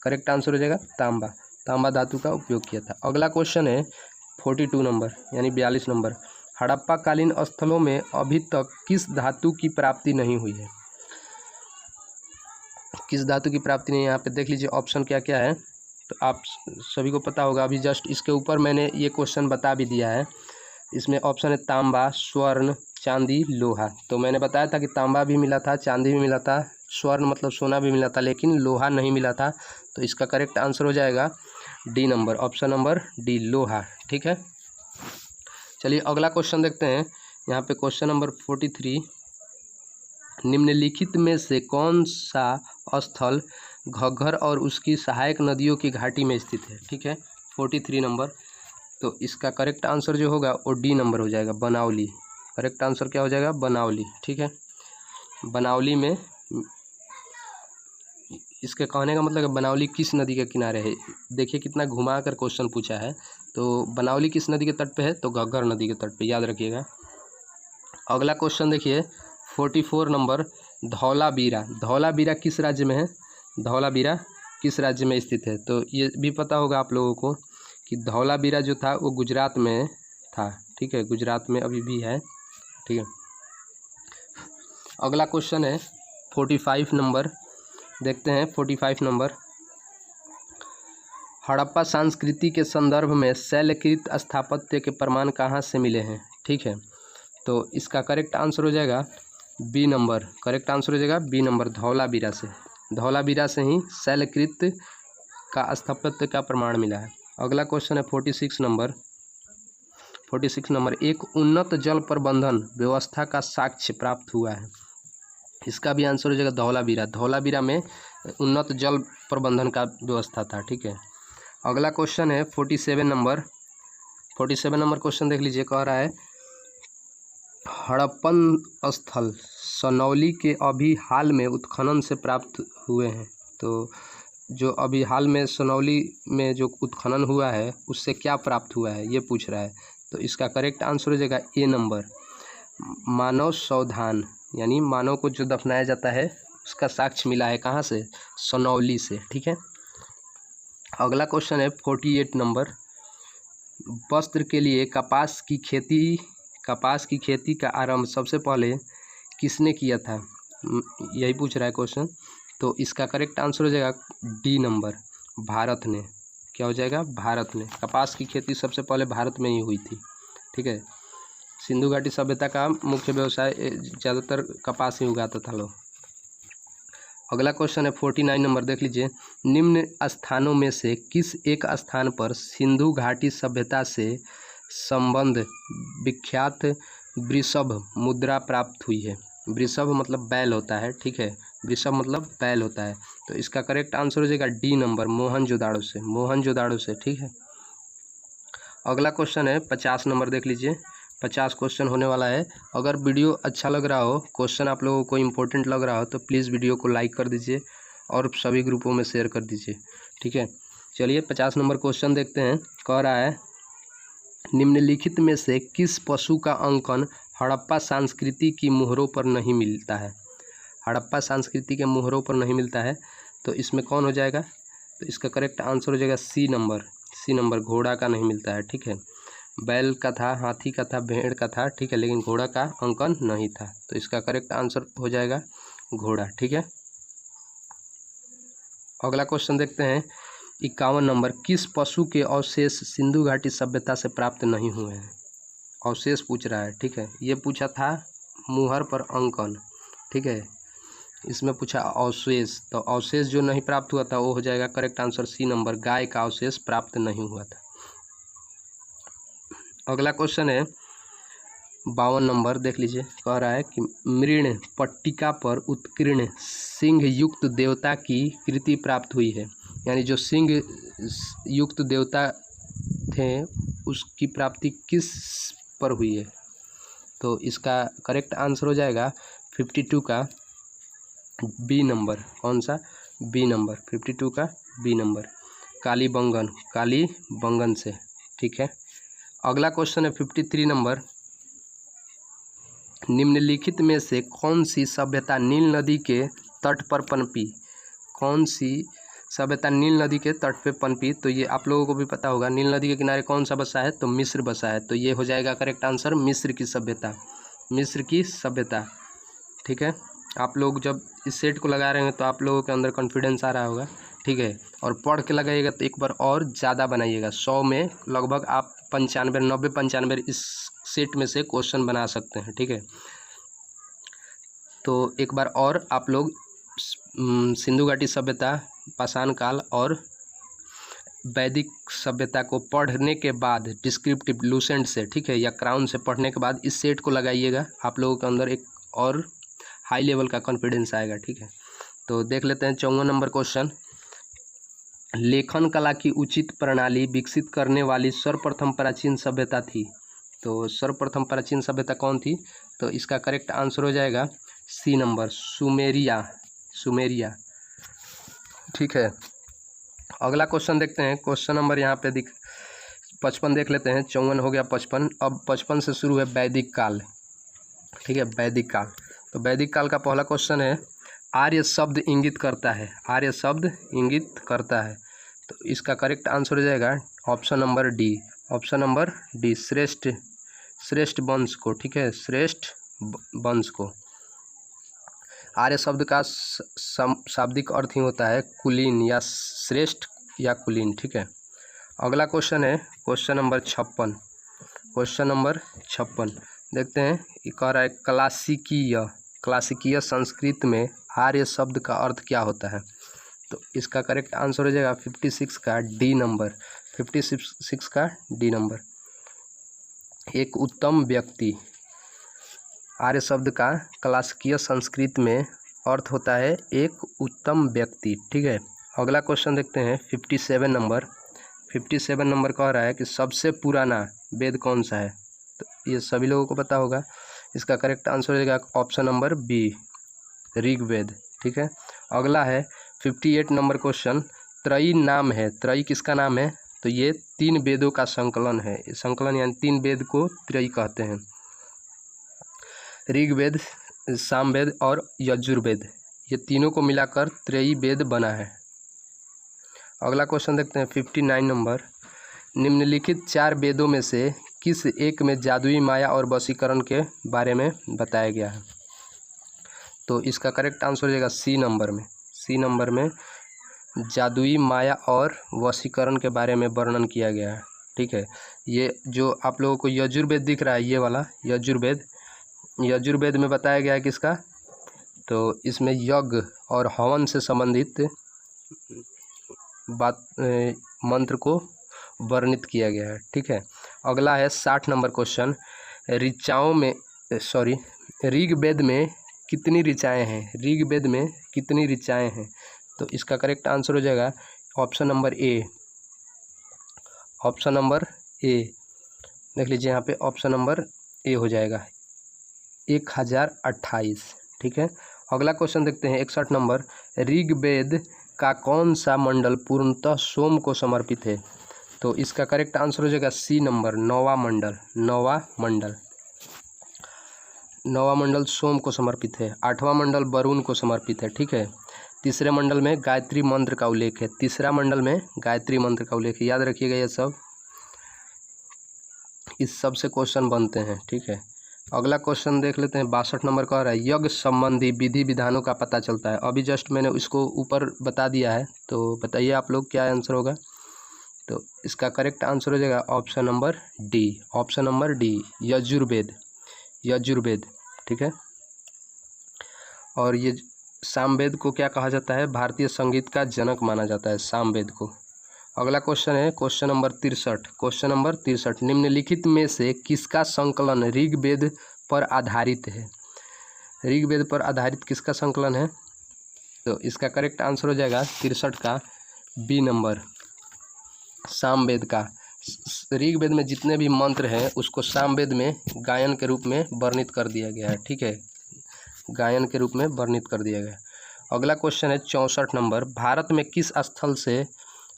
करेक्ट आंसर हो जाएगा तांबा, तांबा धातु का उपयोग किया था। अगला क्वेश्चन है 42 नंबर यानी 42 नंबर, हड़प्पा कालीन स्थलों में अभी तक किस धातु की प्राप्ति नहीं हुई है? किस धातु की प्राप्ति नहीं है? यहाँ पे देख लीजिए ऑप्शन क्या क्या है, तो आप सभी को पता होगा, अभी जस्ट इसके ऊपर मैंने ये क्वेश्चन बता भी दिया है। इसमें ऑप्शन है तांबा, स्वर्ण, चांदी, लोहा। तो मैंने बताया था कि तांबा भी मिला था, चांदी भी मिला था, स्वर्ण मतलब सोना भी मिला था, लेकिन लोहा नहीं मिला था। तो इसका करेक्ट आंसर हो जाएगा D number, option number D, लोहा। ठीक है, चलिए अगला क्वेश्चन देखते हैं। यहाँ पे क्वेश्चन नंबर 43, निम्नलिखित में से कौन सा स्थल घग्गर और उसकी सहायक नदियों की घाटी में स्थित है? ठीक है, 43 नंबर। तो इसका करेक्ट आंसर जो होगा वो डी नंबर हो जाएगा, बनावली। करेक्ट आंसर क्या हो जाएगा? बनावली। ठीक है, बनावली में, इसके कहने का मतलब है बनावली किस नदी के किनारे है। देखिए कितना घुमा कर क्वेश्चन पूछा है। तो बनावली किस नदी के तट पे है? तो घग्गर नदी के तट पे, याद रखिएगा। अगला क्वेश्चन देखिए 44 नंबर, धौलावीरा। धौलावीरा किस राज्य में है? धौलावीरा किस राज्य में स्थित है? तो ये भी पता होगा आप लोगों को कि धौलावीरा जो था वो गुजरात में था। ठीक है, गुजरात में अभी भी है। ठीक है, अगला क्वेश्चन है 45 नंबर, देखते हैं 45 नंबर। हड़प्पा संस्कृति के संदर्भ में शैलकृत स्थापत्य के प्रमाण कहाँ से मिले हैं? ठीक है, तो इसका करेक्ट आंसर हो जाएगा बी नंबर। करेक्ट आंसर हो जाएगा बी नंबर, धौलावीरा से। धौलावीरा से ही शैलकृत का स्थापत्य का प्रमाण मिला है। अगला क्वेश्चन है 46 नंबर। 46 नंबर, एक उन्नत जल प्रबंधन व्यवस्था का साक्ष्य प्राप्त हुआ है। इसका भी आंसर हो जाएगा धौलावीरा। धौलावीरा में उन्नत जल प्रबंधन का व्यवस्था था। ठीक है, अगला क्वेश्चन है 47 नंबर। 47 नंबर क्वेश्चन देख लीजिए, कह रहा है हड़प्पन स्थल सनौली के अभी हाल में उत्खनन से प्राप्त हुए हैं। तो जो अभी हाल में सनौली में जो उत्खनन हुआ है उससे क्या प्राप्त हुआ है ये पूछ रहा है। तो इसका करेक्ट आंसर हो जाएगा ए नंबर, मानव सौधान, यानी मानव को जो दफनाया जाता है उसका साक्ष्य मिला है कहाँ से? सनौली से। ठीक है, अगला क्वेश्चन है 48 नंबर। वस्त्र के लिए कपास की खेती का आरंभ सबसे पहले किसने किया था? यही पूछ रहा है क्वेश्चन। तो इसका करेक्ट आंसर हो जाएगा डी नंबर, भारत ने। क्या हो जाएगा? भारत ने। कपास की खेती सबसे पहले भारत में ही हुई थी। ठीक है, सिंधु घाटी सभ्यता का मुख्य व्यवसाय ज़्यादातर कपास ही उगाता था लोग। अगला क्वेश्चन है 49 नंबर, देख लीजिए। निम्न स्थानों में से किस एक स्थान पर सिंधु घाटी सभ्यता से संबंध विख्यात वृषभ मुद्रा प्राप्त हुई है? वृषभ मतलब बैल होता है। ठीक है, वृषभ मतलब बैल होता है। तो इसका करेक्ट आंसर हो जाएगा डी नंबर, मोहनजोदाड़ो से। मोहनजोदाड़ो से। ठीक है, अगला क्वेश्चन है 50 नंबर, देख लीजिए। 50 क्वेश्चन होने वाला है। अगर वीडियो अच्छा लग रहा हो, क्वेश्चन आप लोगों को इम्पोर्टेंट लग रहा हो तो प्लीज़ वीडियो को लाइक कर दीजिए और सभी ग्रुपों में शेयर कर दीजिए। ठीक है, चलिए 50 नंबर क्वेश्चन देखते हैं। कह रहा है निम्नलिखित में से किस पशु का अंकन हड़प्पा संस्कृति की मोहरों पर नहीं मिलता है? हड़प्पा संस्कृति के मोहरों पर नहीं मिलता है, तो इसमें कौन हो जाएगा? तो इसका करेक्ट आंसर हो जाएगा सी नंबर। सी नंबर, घोड़ा का नहीं मिलता है। ठीक है, बैल का था, हाथी का था, भेड़ का था। ठीक है, लेकिन घोड़ा का अंकन नहीं था। तो इसका करेक्ट आंसर हो जाएगा घोड़ा। ठीक है, अगला क्वेश्चन देखते हैं 51 नंबर। किस पशु के अवशेष सिंधु घाटी सभ्यता से प्राप्त नहीं हुए हैं? अवशेष पूछ रहा है। ठीक है, ये पूछा था मुहर पर अंकन। ठीक है, इसमें पूछा अवशेष, तो अवशेष जो नहीं प्राप्त हुआ था वो हो जाएगा करेक्ट आंसर सी नंबर, गाय का अवशेष प्राप्त नहीं हुआ था। अगला क्वेश्चन है 52 नंबर, देख लीजिए। कह रहा है कि मृण पट्टिका पर उत्कीर्ण सिंह युक्त देवता की कृति प्राप्त हुई है, यानी जो सिंह युक्त देवता थे उसकी प्राप्ति किस पर हुई है? तो इसका करेक्ट आंसर हो जाएगा 52 का बी नंबर। कौन सा? बी नंबर, 52 का बी नंबर, कालीबंगन, कालीबंगन से। ठीक है, अगला क्वेश्चन है 53 नंबर। निम्नलिखित में से कौन सी सभ्यता नील नदी के तट पर पनपी? कौन सी सभ्यता नील नदी के तट पे पनपी? तो ये आप लोगों को भी पता होगा, नील नदी के किनारे कौन सा बसा है? तो मिस्र बसा है। तो ये हो जाएगा करेक्ट आंसर मिस्र की सभ्यता, मिस्र की सभ्यता। ठीक है, आप लोग जब इस सेट को लगा रहे हैं तो आप लोगों के अंदर कॉन्फिडेंस आ रहा होगा। ठीक है, और पढ़ के लगाइएगा तो एक बार और ज़्यादा बनाइएगा। 100 में लगभग आप 95, 90, 95 इस सेट में से क्वेश्चन बना सकते हैं। ठीक है, तो एक बार और आप लोग सिंधु घाटी सभ्यता, पाषाण काल और वैदिक सभ्यता को पढ़ने के बाद डिस्क्रिप्टिव लूसेंट से, ठीक है, या क्राउन से पढ़ने के बाद इस सेट को लगाइएगा। आप लोगों के अंदर एक और हाई लेवल का कॉन्फिडेंस आएगा। ठीक है, तो देख लेते हैं 54 नंबर क्वेश्चन। लेखन कला की उचित प्रणाली विकसित करने वाली सर्वप्रथम प्राचीन सभ्यता थी। तो सर्वप्रथम प्राचीन सभ्यता कौन थी? तो इसका करेक्ट आंसर हो जाएगा सी नंबर, सुमेरिया। सुमेरिया। ठीक है, अगला क्वेश्चन देखते हैं। क्वेश्चन नंबर यहाँ पे 55 देख लेते हैं। 54 हो गया 55। अब 55 से शुरू है वैदिक काल। ठीक है, वैदिक काल। तो वैदिक काल का पहला क्वेश्चन है आर्य शब्द इंगित करता है। आर्य शब्द इंगित करता है, तो इसका करेक्ट आंसर हो जाएगा option number D. Option number D, श्रेष्ठ वंश को। ठीक है, श्रेष्ठ वंश को। आर्य शब्द का शाब्दिक अर्थ ही होता है कुलीन या श्रेष्ठ या कुलीन, ठीक है। अगला क्वेश्चन है क्वेश्चन नंबर 56। क्वेश्चन नंबर 56 देखते हैं। ये कह रहा है क्लासिकीय संस्कृत में आर्य शब्द का अर्थ क्या होता है। तो इसका करेक्ट आंसर हो जाएगा 56 का डी नंबर। 56 का डी नंबर, एक उत्तम व्यक्ति। आर्य शब्द का क्लासिकीय संस्कृत में अर्थ होता है एक उत्तम व्यक्ति, ठीक है। अगला क्वेश्चन देखते हैं 57 नंबर। 57 नंबर कह रहा है कि सबसे पुराना वेद कौन सा है। तो ये सभी लोगों को पता होगा। इसका करेक्ट आंसर हो जाएगा ऑप्शन नंबर बी, ऋग्वेद, ठीक है। अगला है 58 नंबर क्वेश्चन। त्रयी नाम है, त्रयी किसका नाम है। तो ये 3 वेदों का संकलन है। संकलन यानी 3 वेद को त्रयी कहते हैं। ऋग्वेद, सामवेद और यजुर्वेद, ये तीनों को मिलाकर त्रयी वेद बना है। अगला क्वेश्चन देखते हैं 59 नंबर। निम्नलिखित 4 वेदों में से किस एक में जादुई माया और वशीकरण के बारे में बताया गया है। तो इसका करेक्ट आंसर हो जाएगा सी नंबर में। सी नंबर में जादुई माया और वशीकरण के बारे में वर्णन किया गया है, ठीक है। ये जो आप लोगों को यजुर्वेद दिख रहा है, ये वाला यजुर्वेद में बताया गया है किसका। तो इसमें यज्ञ और हवन से संबंधित बात मंत्र को वर्णित किया गया है, ठीक है। अगला है 60 नंबर क्वेश्चन। ऋग्वेद में कितनी ऋचाएँ हैं। ऋग्वेद में कितनी ऋचाएँ हैं। तो इसका करेक्ट आंसर हो जाएगा option number A. Option number A देख लीजिए, यहाँ पे ऑप्शन नंबर ए हो जाएगा 1028, ठीक है। अगला क्वेश्चन देखते हैं 61 नंबर। ऋग्वेद का कौन सा मंडल पूर्णतः सोम को समर्पित है। तो इसका करेक्ट आंसर हो जाएगा सी नंबर, 9वां मंडल। 9वां मंडल सोम को समर्पित है। 8वां मंडल वरुण को समर्पित है, ठीक है। तीसरे मंडल में गायत्री मंत्र का उल्लेख है। तीसरा मंडल में गायत्री मंत्र का उल्लेख है, याद रखिएगा। ये सब इस सब से क्वेश्चन बनते हैं, ठीक है। अगला क्वेश्चन देख लेते हैं 62 नंबर कह रहा है यज्ञ संबंधी विधि विधानों का पता चलता है। अभी जस्ट मैंने इसको ऊपर बता दिया है, तो बताइए आप लोग क्या आंसर होगा। तो इसका करेक्ट आंसर हो जाएगा option number D. Option number D, Yajurveda, ठीक है। और ये सामवेद को क्या कहा जाता है। भारतीय संगीत का जनक माना जाता है सामवेद को। अगला क्वेश्चन है क्वेश्चन नंबर 63। क्वेश्चन नंबर 63, निम्नलिखित में से किसका संकलन ऋग्वेद पर आधारित है। ऋग्वेद पर आधारित किसका संकलन है। तो इसका करेक्ट आंसर हो जाएगा 63 का बी नंबर, सामवेद का। ऋग्वेद में जितने भी मंत्र हैं उसको सामवेद में गायन के रूप में वर्णित कर दिया गया है, ठीक है। गायन के रूप में वर्णित कर दिया गया। अगला क्वेश्चन है 64 नंबर। भारत में किस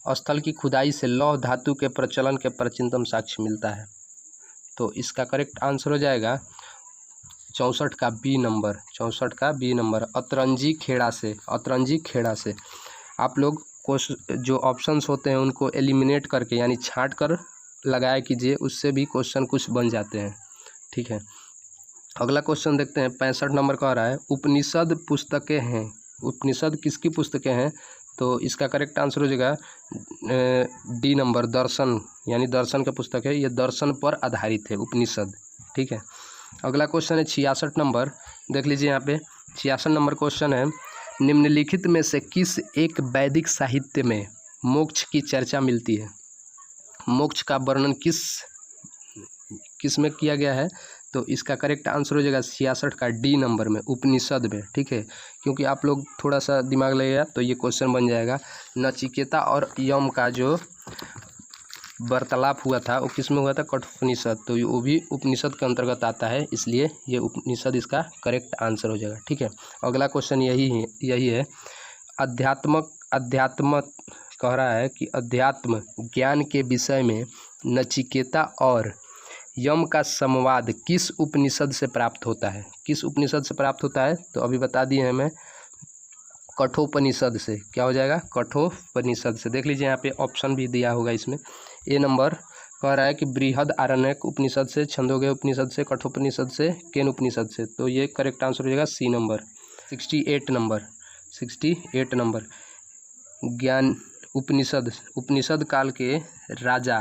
स्थल की खुदाई से लौह धातु के प्रचलन के प्राचीनतम साक्ष्य मिलता है। तो इसका करेक्ट आंसर हो जाएगा 64 का बी नंबर। 64 का बी नंबर, अतरंजी खेड़ा से। आप लोग जो ऑप्शंस होते हैं उनको एलिमिनेट करके यानी छांट कर लगाया कीजिए, उससे भी क्वेश्चन कुछ बन जाते हैं, ठीक है। अगला क्वेश्चन देखते हैं 65 नंबर कह रहा है उपनिषद पुस्तकें हैं। उपनिषद किसकी पुस्तकें हैं। तो इसका करेक्ट आंसर हो जाएगा डी नंबर, दर्शन, यानी दर्शन का पुस्तक है। ये दर्शन पर आधारित है उपनिषद, ठीक है। अगला क्वेश्चन है 66 नंबर। देख लीजिए यहाँ पे 66 नंबर क्वेश्चन है निम्नलिखित में से किस एक वैदिक साहित्य में मोक्ष की चर्चा मिलती है। मोक्ष का वर्णन किस में किया गया है। तो इसका करेक्ट आंसर हो जाएगा 66 का डी नंबर में, उपनिषद में, ठीक है। क्योंकि आप लोग थोड़ा सा दिमाग लगेगा तो ये क्वेश्चन बन जाएगा। नचिकेता और यम का जो वार्तालाप हुआ था वो किस में हुआ था, कठोपनिषद। तो वो भी उपनिषद के अंतर्गत आता है, इसलिए ये उपनिषद इसका करेक्ट आंसर हो जाएगा, ठीक है। अगला क्वेश्चन यही है अध्यात्म कह रहा है कि अध्यात्म ज्ञान के विषय में नचिकेता और यम का संवाद किस उपनिषद से प्राप्त होता है। किस उपनिषद से प्राप्त होता है। तो अभी बता दिए हैं मैं, कठोपनिषद से। क्या हो जाएगा, कठोपनिषद से। देख लीजिए यहाँ पे ऑप्शन भी दिया होगा इसमें। ए नंबर कह रहा है कि बृहद आरण्यक उपनिषद से, छंदोग्य उपनिषद से, कठोपनिषद से, केन उपनिषद से। तो ये करेक्ट आंसर हो जाएगा सी नंबर। 68 number, 68 number. ज्ञान उपनिषद काल के राजा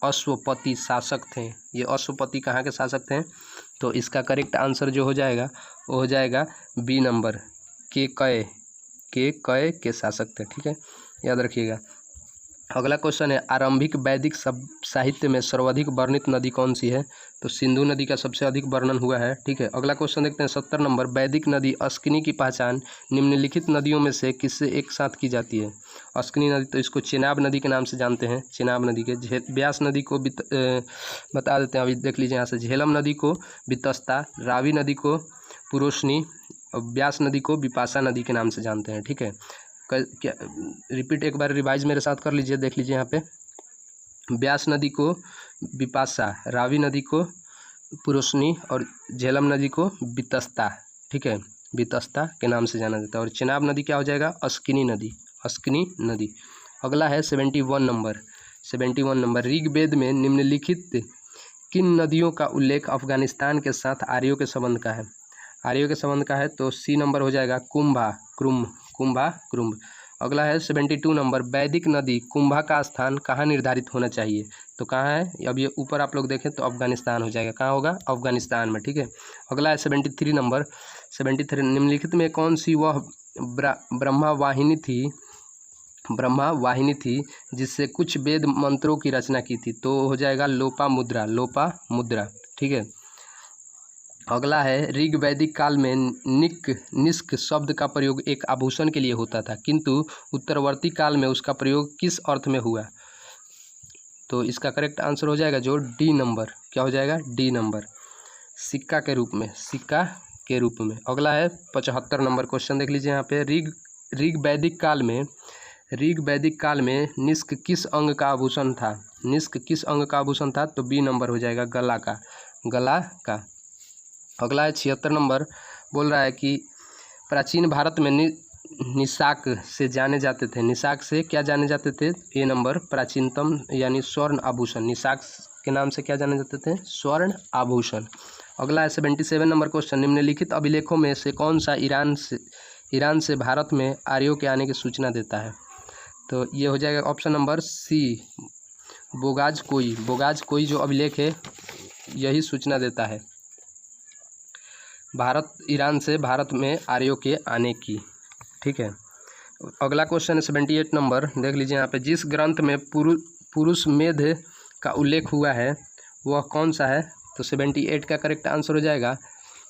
अश्वपति शासक थे। ये अश्वपति कहाँ के शासक थे? तो इसका करेक्ट आंसर जो हो जाएगा वो हो जाएगा बी नंबर, केकय के शासक थे। ठीक है, याद रखिएगा। अगला क्वेश्चन है, आरंभिक वैदिक साहित्य में सर्वाधिक वर्णित नदी कौन सी है? तो सिंधु नदी का सबसे अधिक वर्णन हुआ है। ठीक है, अगला क्वेश्चन देखते हैं 70 नंबर। वैदिक नदी अस्किनी की पहचान निम्नलिखित नदियों में से किससे एक साथ की जाती है? अस्किनी नदी, तो इसको चेनाब नदी के नाम से जानते हैं। चेनाब नदी के व्यास नदी को बता देते हैं, अभी देख लीजिए यहाँ से। झेलम नदी को वितस्ता, रावी नदी को पुरोशनी और व्यास नदी को विपाशा नदी के नाम से जानते हैं। ठीक है, क्या रिपीट एक बार रिवाइज मेरे साथ कर लीजिए, देख लीजिए यहाँ पे। व्यास नदी को विपाशा, रावी नदी को पुरोशनी और झेलम नदी को वितस्ता। ठीक है, वितस्ता के नाम से जाना जाता है। और चेनाब नदी क्या हो जाएगा? अस्किनी नदी, अस्किनी नदी। अगला है 71 नंबर। 71 नंबर, ऋग्वेद में निम्नलिखित किन नदियों का उल्लेख अफगानिस्तान के साथ आर्यों के संबंध का है? आर्यों के संबंध का है तो सी नंबर हो जाएगा कुंभा कुरुम्ब। अगला है 72 नंबर, वैदिक नदी कुंभा का स्थान कहाँ निर्धारित होना चाहिए? तो कहाँ है? अब ये ऊपर आप लोग देखें तो अफगानिस्तान हो जाएगा। कहाँ होगा? अफगानिस्तान में। ठीक है, अगला है 73 नंबर। 73, निम्नलिखित में कौन सी वह ब्रह्मा वाहिनी थी जिससे कुछ वेद मंत्रों की रचना की थी? तो हो जाएगा लोपामुद्रा। ठीक है, अगला है, ऋग वैदिक काल में निष्क शब्द का प्रयोग एक आभूषण के लिए होता था, किंतु उत्तरवर्ती काल में उसका प्रयोग किस अर्थ में हुआ? तो इसका करेक्ट आंसर हो जाएगा जो डी नंबर। क्या हो जाएगा? डी नंबर, सिक्का के रूप में। अगला है 75 नंबर क्वेश्चन, देख लीजिए यहाँ पे। ऋग वैदिक काल में निष्क किस अंग का आभूषण था? तो बी नंबर हो जाएगा, गला का। अगला है 76 नंबर, बोल रहा है कि प्राचीन भारत में निशाक से जाने जाते थे। निशाक से क्या जाने जाते थे? ए नंबर, प्राचीनतम यानी स्वर्ण आभूषण। निशाक के नाम से क्या जाने जाते थे? स्वर्ण आभूषण। अगला है 77 नंबर क्वेश्चन, निम्नलिखित अभिलेखों में से कौन सा ईरान से भारत में आर्यों के आने की सूचना देता है? तो ये हो जाएगा ऑप्शन नंबर सी, बोगाज कोई जो अभिलेख है यही सूचना देता है ईरान से भारत में आर्यों के आने की। ठीक है, अगला क्वेश्चन है 78 नंबर, देख लीजिए यहाँ पे। जिस ग्रंथ में पुरुष मेध का उल्लेख हुआ है वह कौन सा है? तो 78 का करेक्ट आंसर हो जाएगा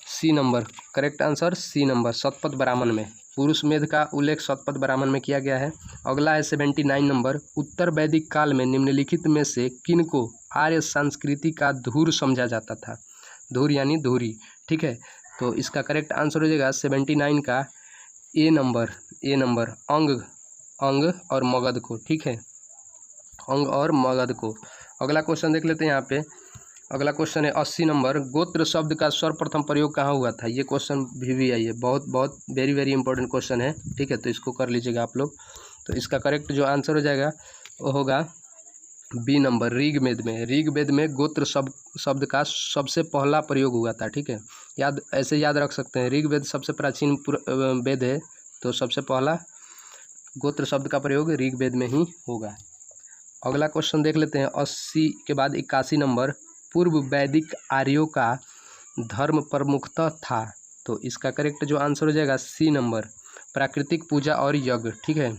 C number. Correct answer C number, Shatapatha Brahmana में पुरुष मेध का उल्लेख शतपथ ब्राह्मण में किया गया है। अगला है 79 नंबर, उत्तर वैदिक काल में निम्नलिखित में से किन को आर्य संस्कृति का धूर समझा जाता था? धूर यानी धूरी। ठीक है, तो इसका करेक्ट आंसर हो जाएगा 79 का ए नंबर, अंग और मगध को। ठीक है, अंग और मगध को। अगला क्वेश्चन देख लेते हैं यहाँ पे। अगला क्वेश्चन है 80 नंबर, गोत्र शब्द का सर्वप्रथम प्रयोग कहाँ हुआ था? ये क्वेश्चन भी आई है, बहुत वेरी इंपॉर्टेंट क्वेश्चन है। ठीक है, तो इसको कर लीजिएगा आप लोग। तो इसका करेक्ट जो आंसर हो जाएगा वो होगा बी नंबर, ऋग्वेद में गोत्र शब्द का सबसे पहला प्रयोग हुआ था। ठीक है, ऐसे याद रख सकते हैं, ऋग्वेद सबसे प्राचीन वेद है, तो सबसे पहला गोत्र शब्द का प्रयोग ऋग्वेद में ही होगा। अगला क्वेश्चन देख लेते हैं 80 के बाद 81 नंबर, पूर्व वैदिक आर्यों का धर्म प्रमुखतः था? तो इसका करेक्ट जो आंसर हो जाएगा सी नंबर, प्राकृतिक पूजा और यज्ञ। ठीक है,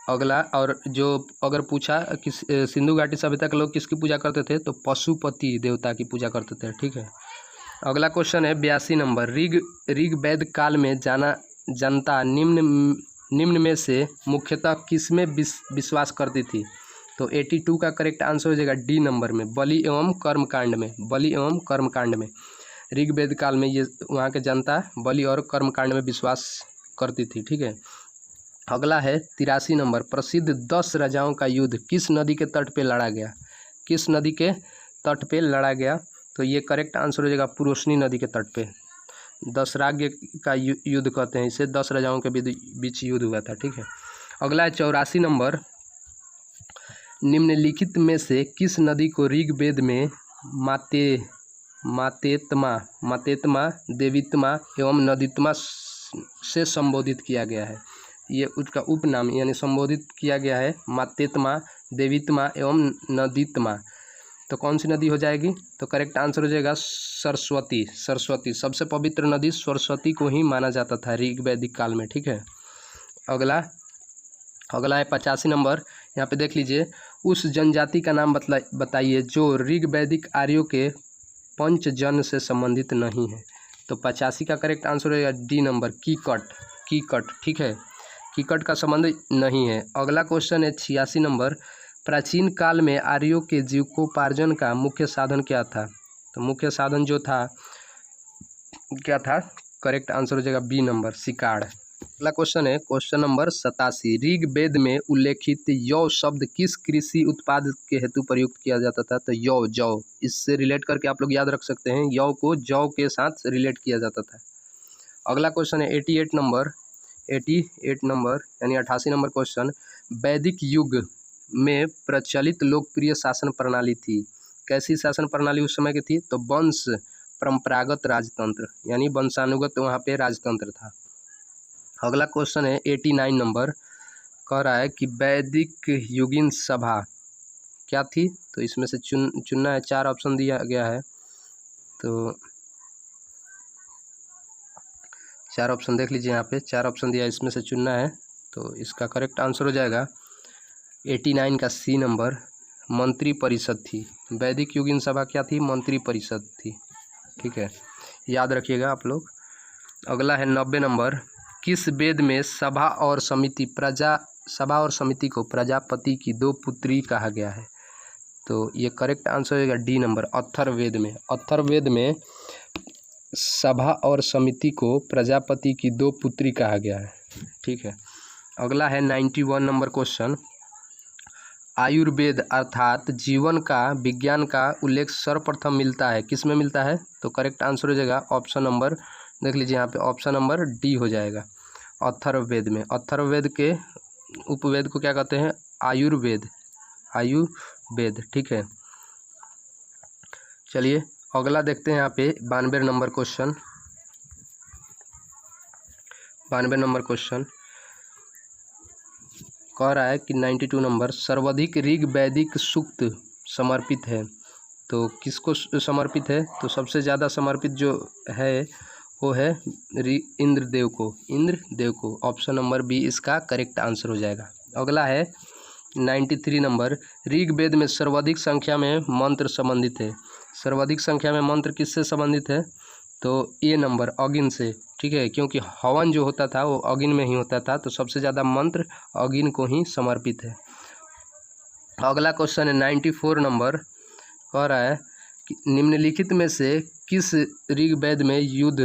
अगला, और जो अगर पूछा कि सिंधु घाटी सभ्यता के लोग किसकी पूजा करते थे? तो पशुपति देवता की पूजा करते थे। ठीक है, अगला क्वेश्चन है 82 नंबर, ऋग्वेद काल में जनता निम्न में से मुख्यतः किसमें विश्वास करती थी? तो 82 का करेक्ट आंसर हो जाएगा डी नंबर में, बलि एवं कर्मकांड में। ऋग्वेद काल में ये वहाँ के जनता बलि और कर्मकांड में विश्वास करती थी। ठीक है, अगला है 83 नंबर, प्रसिद्ध 10 राजाओं का युद्ध किस नदी के तट पे लड़ा गया? तो ये करेक्ट आंसर हो जाएगा पुरोशनी नदी के तट पे। 10 राज्य का युद्ध कहते हैं इसे, 10 राजाओं के बीच युद्ध हुआ था। ठीक है, अगला है 84 नंबर, निम्नलिखित में से किस नदी को ऋग्वेद में मातेत्मा, देवीत्मा एवं नदीत्मा से संबोधित किया गया है। ये उसका उपनाम यानी संबोधित किया गया है मातेत्मा, देवीत्मा एवं नदीत्मा। तो कौन सी नदी हो जाएगी? तो करेक्ट आंसर हो जाएगा सरस्वती। सरस्वती सबसे पवित्र नदी सरस्वती को ही माना जाता था ऋग वैदिक काल में। ठीक है, अगला है 85 नंबर। यहाँ पे देख लीजिए, उस जनजाति का नाम बताइए जो ऋग वैदिक आर्यों के पंचजन से संबंधित नहीं है। तो 85 का करेक्ट आंसर रहेगा डी नंबर, कीकट। ठीक है, कीकट का संबंध नहीं है। अगला क्वेश्चन है 86 नंबर। प्राचीन काल में आर्यों के जीविकोपार्जन का मुख्य साधन क्या था? तो मुख्य साधन जो था क्या था? करेक्ट आंसर हो जाएगा बी नंबर, शिकार। अगला क्वेश्चन है क्वेश्चन नंबर 87। ऋग्वेद में उल्लेखित यौ शब्द किस कृषि उत्पाद के हेतु प्रयुक्त किया जाता था? तो यौ, जौ, इससे रिलेट करके आप लोग याद रख सकते हैं, यौ को जौ के साथ रिलेट किया जाता था। अगला क्वेश्चन है 88 नंबर यानी 88 नंबर क्वेश्चन। वैदिक युग में प्रचलित लोकप्रिय शासन प्रणाली थी। कैसी शासन प्रणाली उस समय की थी? तो वंश परंपरागत राजतंत्र यानी वंशानुगत वहाँ पे राजतंत्र था। अगला क्वेश्चन है 89 नंबर, कह रहा है कि वैदिक युगीन सभा क्या थी? तो इसमें से चुनना है, 4 ऑप्शन दिया गया है। तो 4 ऑप्शन देख लीजिए, यहाँ पे 4 ऑप्शन दिया है, इसमें से चुनना है। तो इसका करेक्ट आंसर हो जाएगा 89 का सी नंबर, मंत्री परिषद थी। वैदिक युगीन सभा क्या थी? मंत्री परिषद थी। ठीक है, याद रखिएगा आप लोग। अगला है 90 नंबर। किस वेद में सभा और समिति को प्रजापति की 2 पुत्री कहा गया है? तो ये करेक्ट आंसर होगा डी नंबर, अथर्ववेद में। अथर्ववेद में सभा और समिति को प्रजापति की 2 पुत्री कहा गया है। ठीक है, अगला है 91 नंबर क्वेश्चन। आयुर्वेद अर्थात जीवन का विज्ञान का उल्लेख सर्वप्रथम मिलता है, किस में मिलता है? तो करेक्ट आंसर हो जाएगा ऑप्शन नंबर, देख लीजिए यहाँ पे ऑप्शन नंबर डी हो जाएगा, अथर्ववेद में। अथर्ववेद के उपवेद को क्या कहते हैं? आयुर्वेद। ठीक है, चलिए अगला देखते हैं यहाँ पे 92 नंबर क्वेश्चन। 92 नंबर क्वेश्चन कह रहा है कि 92 नंबर, सर्वाधिक ऋग वैदिक सूक्त समर्पित है। तो किसको समर्पित है? तो सबसे ज़्यादा समर्पित जो है वो है इंद्रदेव को। ऑप्शन नंबर बी इसका करेक्ट आंसर हो जाएगा। अगला है 93 नंबर। ऋग्वेद में सर्वाधिक संख्या में मंत्र संबंधित है। सर्वाधिक संख्या में मंत्र किससे संबंधित है? तो ए नंबर, अगिन से। ठीक है, क्योंकि हवन जो होता था वो अगिन में ही होता था, तो सबसे ज़्यादा मंत्र अगिन को ही समर्पित है। अगला क्वेश्चन है 94 नंबर, कह रहा है कि निम्नलिखित में से किस ऋग्वेद में युद्ध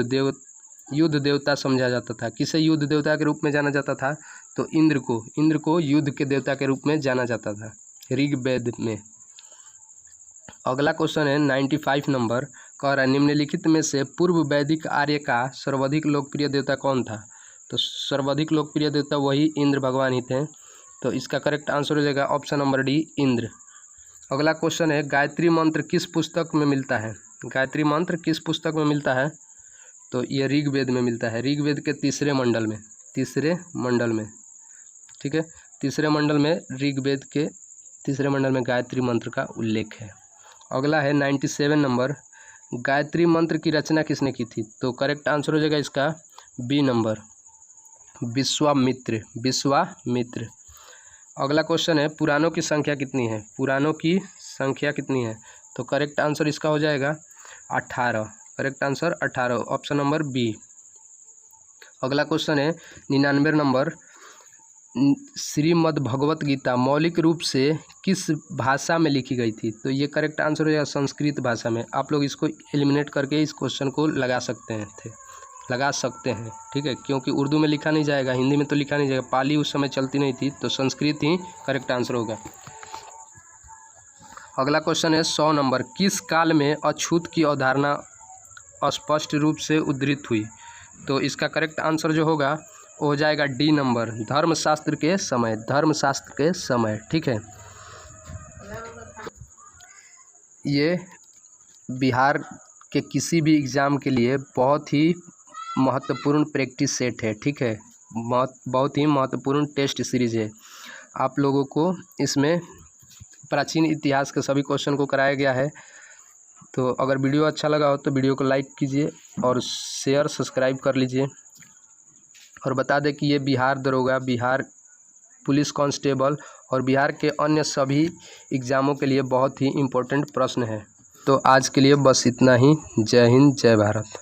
देवता समझा जाता था? किसे युद्ध देवता के रूप में जाना जाता था? तो इंद्र को युद्ध के देवता के रूप में जाना जाता था ऋग्वेद में। अगला क्वेश्चन है 95 नंबर, कह रहा है निम्नलिखित में से पूर्व वैदिक आर्य का सर्वाधिक लोकप्रिय देवता कौन था? तो सर्वाधिक लोकप्रिय देवता वही इंद्र भगवान ही थे। तो इसका करेक्ट आंसर हो जाएगा ऑप्शन नंबर डी, इंद्र। अगला क्वेश्चन है गायत्री मंत्र किस पुस्तक में मिलता है? गायत्री मंत्र किस पुस्तक में मिलता है? तो ये ऋग्वेद में मिलता है, ऋग्वेद के तीसरे मंडल में। ठीक है, तीसरे मंडल में, ऋग्वेद के तीसरे मंडल में गायत्री मंत्र का उल्लेख है। अगला है 97 नंबर, गायत्री मंत्र की रचना किसने की थी? तो करेक्ट आंसर हो जाएगा इसका बी नंबर, विश्वामित्र। अगला क्वेश्चन है पुराणों की संख्या कितनी है? तो करेक्ट आंसर इसका हो जाएगा 18। Correct answer 18, option number B. अगला क्वेश्चन है 99 नंबर, श्रीमद् भगवत गीता मौलिक रूप से किस भाषा में लिखी गई थी? तो ये करेक्ट आंसर हो जाएगा संस्कृत भाषा में। आप लोग इसको एलिमिनेट करके इस क्वेश्चन को लगा सकते हैं। ठीक है, क्योंकि उर्दू में लिखा नहीं जाएगा, हिंदी में तो लिखा नहीं जाएगा, पाली उस समय चलती नहीं थी, तो संस्कृत ही करेक्ट आंसर होगा। अगला क्वेश्चन है 100 नंबर, किस काल में अछूत की अवधारणा स्पष्ट रूप से उद्धृत हुई? तो इसका करेक्ट आंसर जो होगा वो हो जाएगा डी नंबर, धर्मशास्त्र के समय। ठीक है, ये बिहार के किसी भी एग्ज़ाम के लिए बहुत ही महत्वपूर्ण प्रैक्टिस सेट है, ठीक है। बहुत ही महत्वपूर्ण टेस्ट सीरीज़ है। आप लोगों को इसमें प्राचीन इतिहास के सभी क्वेश्चन को कराया गया है। तो अगर वीडियो अच्छा लगा हो तो वीडियो को लाइक कीजिए और शेयर सब्सक्राइब कर लीजिए। और बता दें कि ये बिहार दरोगा, बिहार पुलिस कांस्टेबल और बिहार के अन्य सभी एग्ज़ामों के लिए बहुत ही इम्पोर्टेंट प्रश्न है। तो आज के लिए बस इतना ही। जय हिंद, जय भारत।